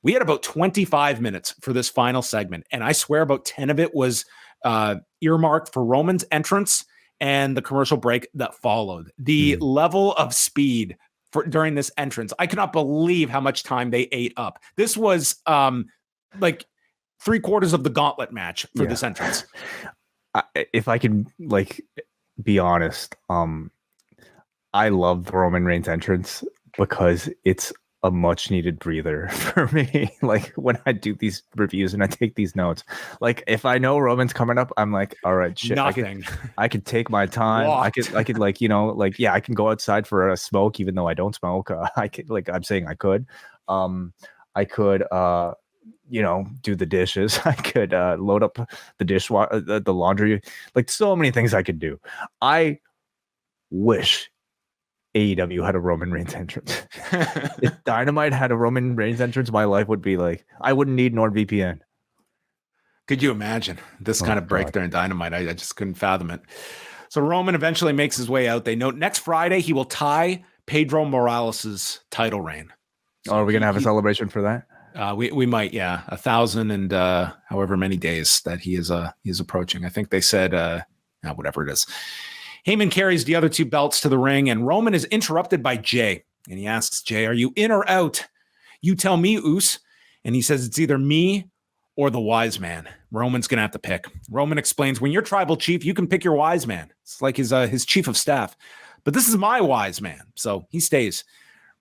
We had about 25 minutes for this final segment, and I swear about 10 of it was earmarked for Roman's entrance and the commercial break that followed. The level of speed during this entrance, I cannot believe how much time they ate up. This was like 3/4 of the gauntlet match for this entrance. If I can be honest, I love the Roman Reigns entrance because it's a much needed breather for me. Like when I do these reviews and I take these notes, like if I know Roman's coming up, I'm like, all right, shit, I could take my time. Walked. I could I can go outside for a smoke, even though I don't smoke. I could, I'm saying I could, I could, do the dishes. I could load up the dishwasher, the laundry, like so many things I could do. I wish AEW had a Roman Reigns entrance. If Dynamite had a Roman Reigns entrance, my life would be like, I wouldn't need NordVPN. Could you imagine this kind of break during Dynamite? I just couldn't fathom it. So Roman eventually makes his way out. They note next Friday he will tie Pedro Morales' title reign. So are we going to have a celebration for that? We might, yeah. 1,000 and however many days that he is approaching. I think they said whatever it is. Heyman carries the other two belts to the ring, and Roman is interrupted by Jey. And he asks Jey, are you in or out? You tell me, Uso. And he says it's either me or the wise man. Roman's going to have to pick. Roman explains, when you're tribal chief, you can pick your wise man. It's like his chief of staff. But this is my wise man. So he stays.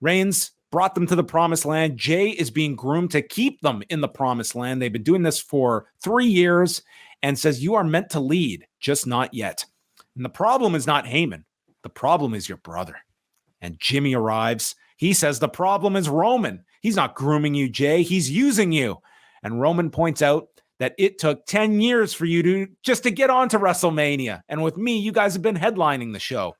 Reigns brought them to the promised land. Jey is being groomed to keep them in the promised land. They've been doing this for 3 years and says, you are meant to lead, just not yet. And the problem is not Heyman. The problem is your brother. And Jimmy arrives. He says the problem is Roman. He's not grooming you, Jey. He's using you. And Roman points out that it took 10 years for you to get on to WrestleMania. And with me, you guys have been headlining the show.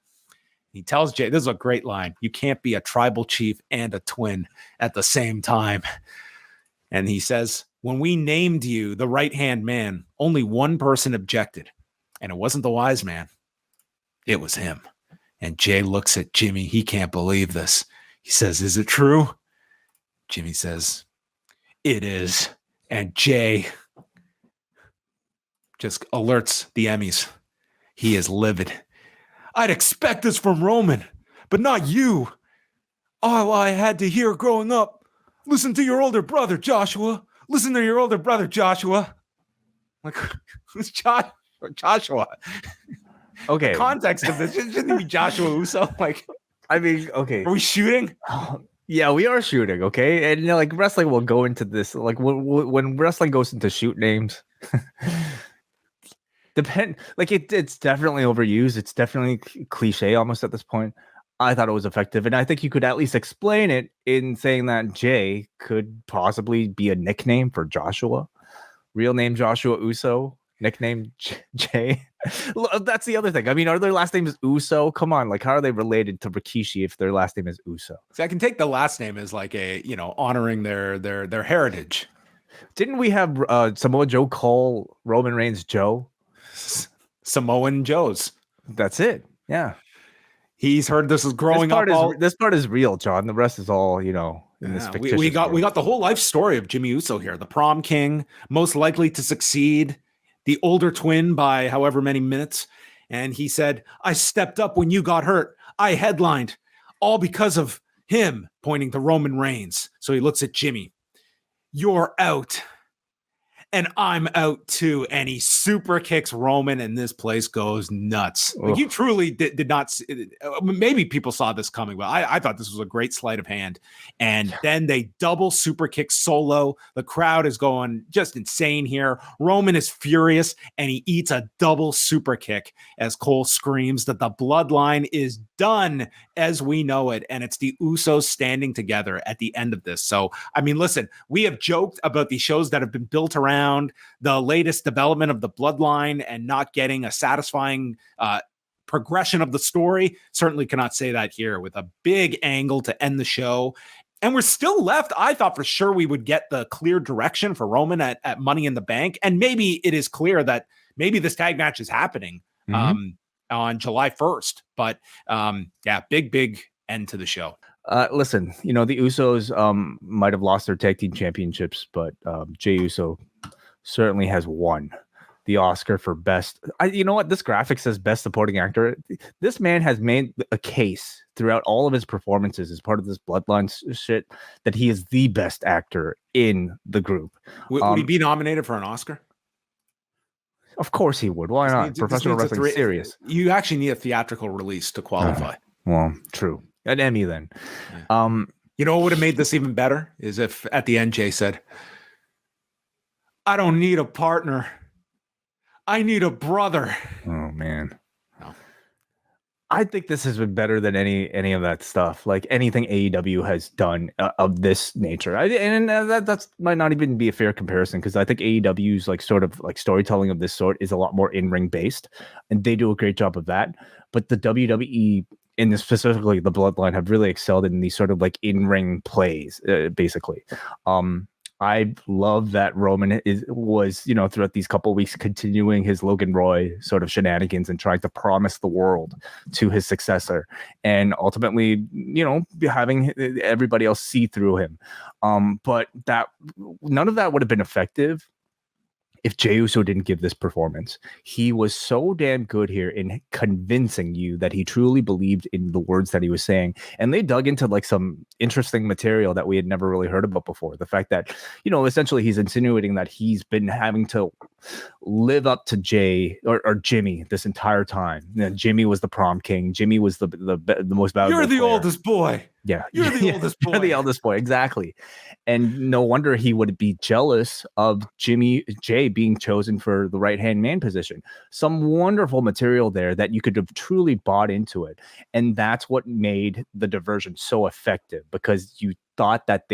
He tells Jey, this is a great line, you can't be a tribal chief and a twin at the same time. And he says, when we named you the right-hand man, only one person objected. And it wasn't the wise man. It was him. And Jey looks at Jimmy. He can't believe this. He says, is it true? Jimmy says, it is. And Jey just alerts the Emmys. He is livid. I'd expect this from Roman, but not you. All I had to hear growing up, listen to your older brother, Joshua. Listen to your older brother, Joshua. Like, who's Joshua? Okay. The context of this shouldn't it be Joshua Uso? Like, I mean, okay. Are we shooting? Yeah, we are shooting. Okay, and wrestling will go into this. Like when wrestling goes into shoot names, it's definitely overused. It's definitely cliche almost at this point. I thought it was effective, and I think you could at least explain it in saying that Jey could possibly be a nickname for Joshua. Real name Joshua Uso. Nickname Jey. That's the other thing. I mean, are their last names Uso? Come on, how are they related to Rikishi if their last name is Uso? See, I can take the last name as honoring their heritage. Didn't we have Samoa Joe call Roman Reigns Joe? Samoan Joes. That's it. Yeah. He's heard this is growing up. This part is real, John. The rest is all, in this fictitious we got the whole life story of Jimmy Uso here. The prom king, most likely to succeed. The older twin by however many minutes. And he said, I stepped up when you got hurt. I headlined. All because of him, pointing to Roman Reigns. So he looks at Jimmy. You're out. And I'm out too. And he super kicks Roman and this place goes nuts. Like, you truly did not see, maybe people saw this coming, but I thought this was a great sleight of hand. And then they double super kick Solo. The crowd is going just insane here. Roman is furious and he eats a double super kick as Cole screams that the bloodline is done as we know it. And it's the Usos standing together at the end of this. So, I mean, listen, we have joked about these shows that have been built around the latest development of the bloodline and not getting a satisfying progression of the story. Certainly cannot say that here with a big angle to end the show. And we're still left. I thought for sure we would get the clear direction for Roman at Money in the Bank. And maybe it is clear that maybe this tag match is happening on July 1st. But big end to the show. Listen, the Usos might have lost their tag team championships, but Jey Uso certainly has won the Oscar for best. You know what? This graphic says best supporting actor. This man has made a case throughout all of his performances as part of this Bloodline shit that he is the best actor in the group. Would he be nominated for an Oscar? Of course he would. Why not? Professional wrestling is serious. You actually need a theatrical release to qualify. Well, true. An Emmy then. Yeah. You know what would have made this even better is if at the end Jey said, "I don't need a partner. I need a brother." Oh man. No. I think this has been better than any of that stuff. Like anything AEW has done of this nature. That's might not even be a fair comparison because I think AEW's like sort of like storytelling of this sort is a lot more in-ring based, and they do a great job of that. But the WWE, and specifically the Bloodline, have really excelled in these sort of like in-ring plays, basically. I love that Roman was throughout these couple of weeks continuing his Logan Roy sort of shenanigans and trying to promise the world to his successor, and ultimately, having everybody else see through him. But that none of that would have been effective if Jey Uso didn't give this performance. He was so damn good here in convincing you that he truly believed in the words that he was saying. And they dug into like some interesting material that we had never really heard about before. The fact that, essentially he's insinuating that he's been having to live up to Jey or Jimmy this entire time. Jimmy was the prom king. Jimmy was the most valuable You're the player. Oldest boy. Yeah. You're the oldest boy. You're the eldest boy. Exactly. And no wonder he would be jealous of Jey being chosen for the right-hand man position. Some wonderful material there that you could have truly bought into it. And that's what made the diversion so effective, because you thought that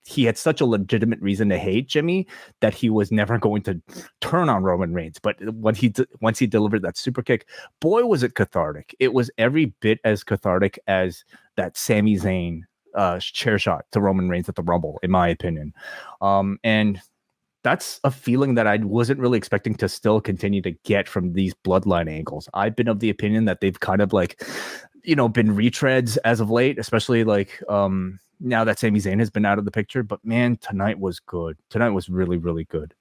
he had such a legitimate reason to hate Jimmy that he was never going to turn on Roman Reigns. But once he delivered that super kick, boy, was it cathartic. It was every bit as cathartic as that Sami Zayn chair shot to Roman Reigns at the Rumble, in my opinion. And that's a feeling that I wasn't really expecting to still continue to get from these Bloodline angles. I've been of the opinion that they've kind of like, been retreads as of late, especially like now that Sami Zayn has been out of the picture. But man, tonight was good. Tonight was really, really good.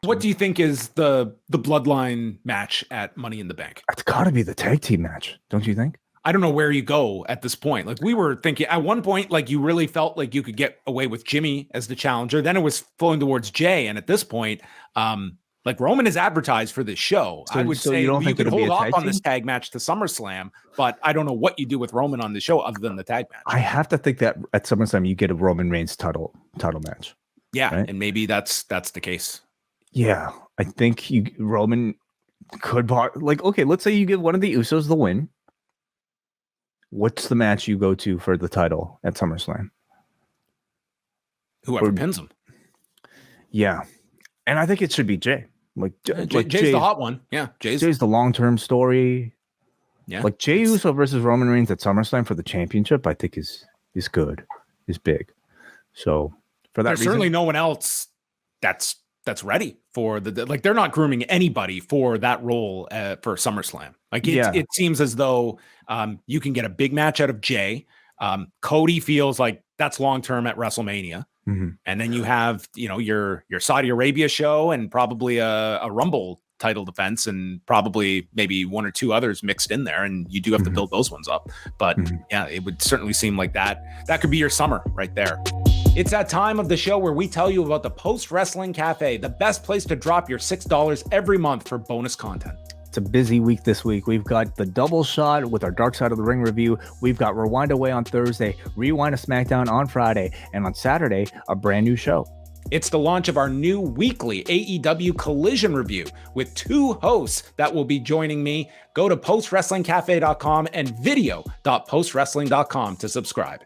What do you think is the Bloodline match at Money in the Bank? It's got to be the tag team match, don't you think? I don't know where you go at this point. Like we were thinking at one point, like you really felt like you could get away with Jimmy as the challenger. Then it was flowing towards Jey. And at this point, like Roman is advertised for this show. I would say you could hold off on this tag match to SummerSlam, but I don't know what you do with Roman on the show other than the tag match. I have to think that at SummerSlam you get a Roman Reigns title match. Yeah, right? And maybe that's the case. Yeah, I think Roman could okay, let's say you give one of the Usos the win. What's the match you go to for the title at SummerSlam? Whoever pins him. Yeah. And I think it should be Jey. Jey's the hot one. Yeah. Jey's the long-term story. Yeah. Like Jey Uso versus Roman Reigns at SummerSlam for the championship, I think is good, is big. So for that There's reason, certainly no one else that's ready for they're not grooming anybody for that role for SummerSlam. Like it seems as though you can get a big match out of Jey. Cody feels like that's long-term at WrestleMania. Mm-hmm. And then you have, your Saudi Arabia show and probably a Rumble title defense and probably maybe one or two others mixed in there. And you do have to build those ones up. But yeah, it would certainly seem like that could be your summer right there. It's that time of the show where we tell you about the Post Wrestling Cafe, the best place to drop your $6 every month for bonus content. It's a busy week this week. We've got the double shot with our Dark Side of the Ring review. We've got Rewind Away on Thursday, Rewind a SmackDown on Friday, and on Saturday, a brand new show. It's the launch of our new weekly AEW Collision review with 2 hosts that will be joining me. Go to postwrestlingcafe.com and video.postwrestling.com to subscribe.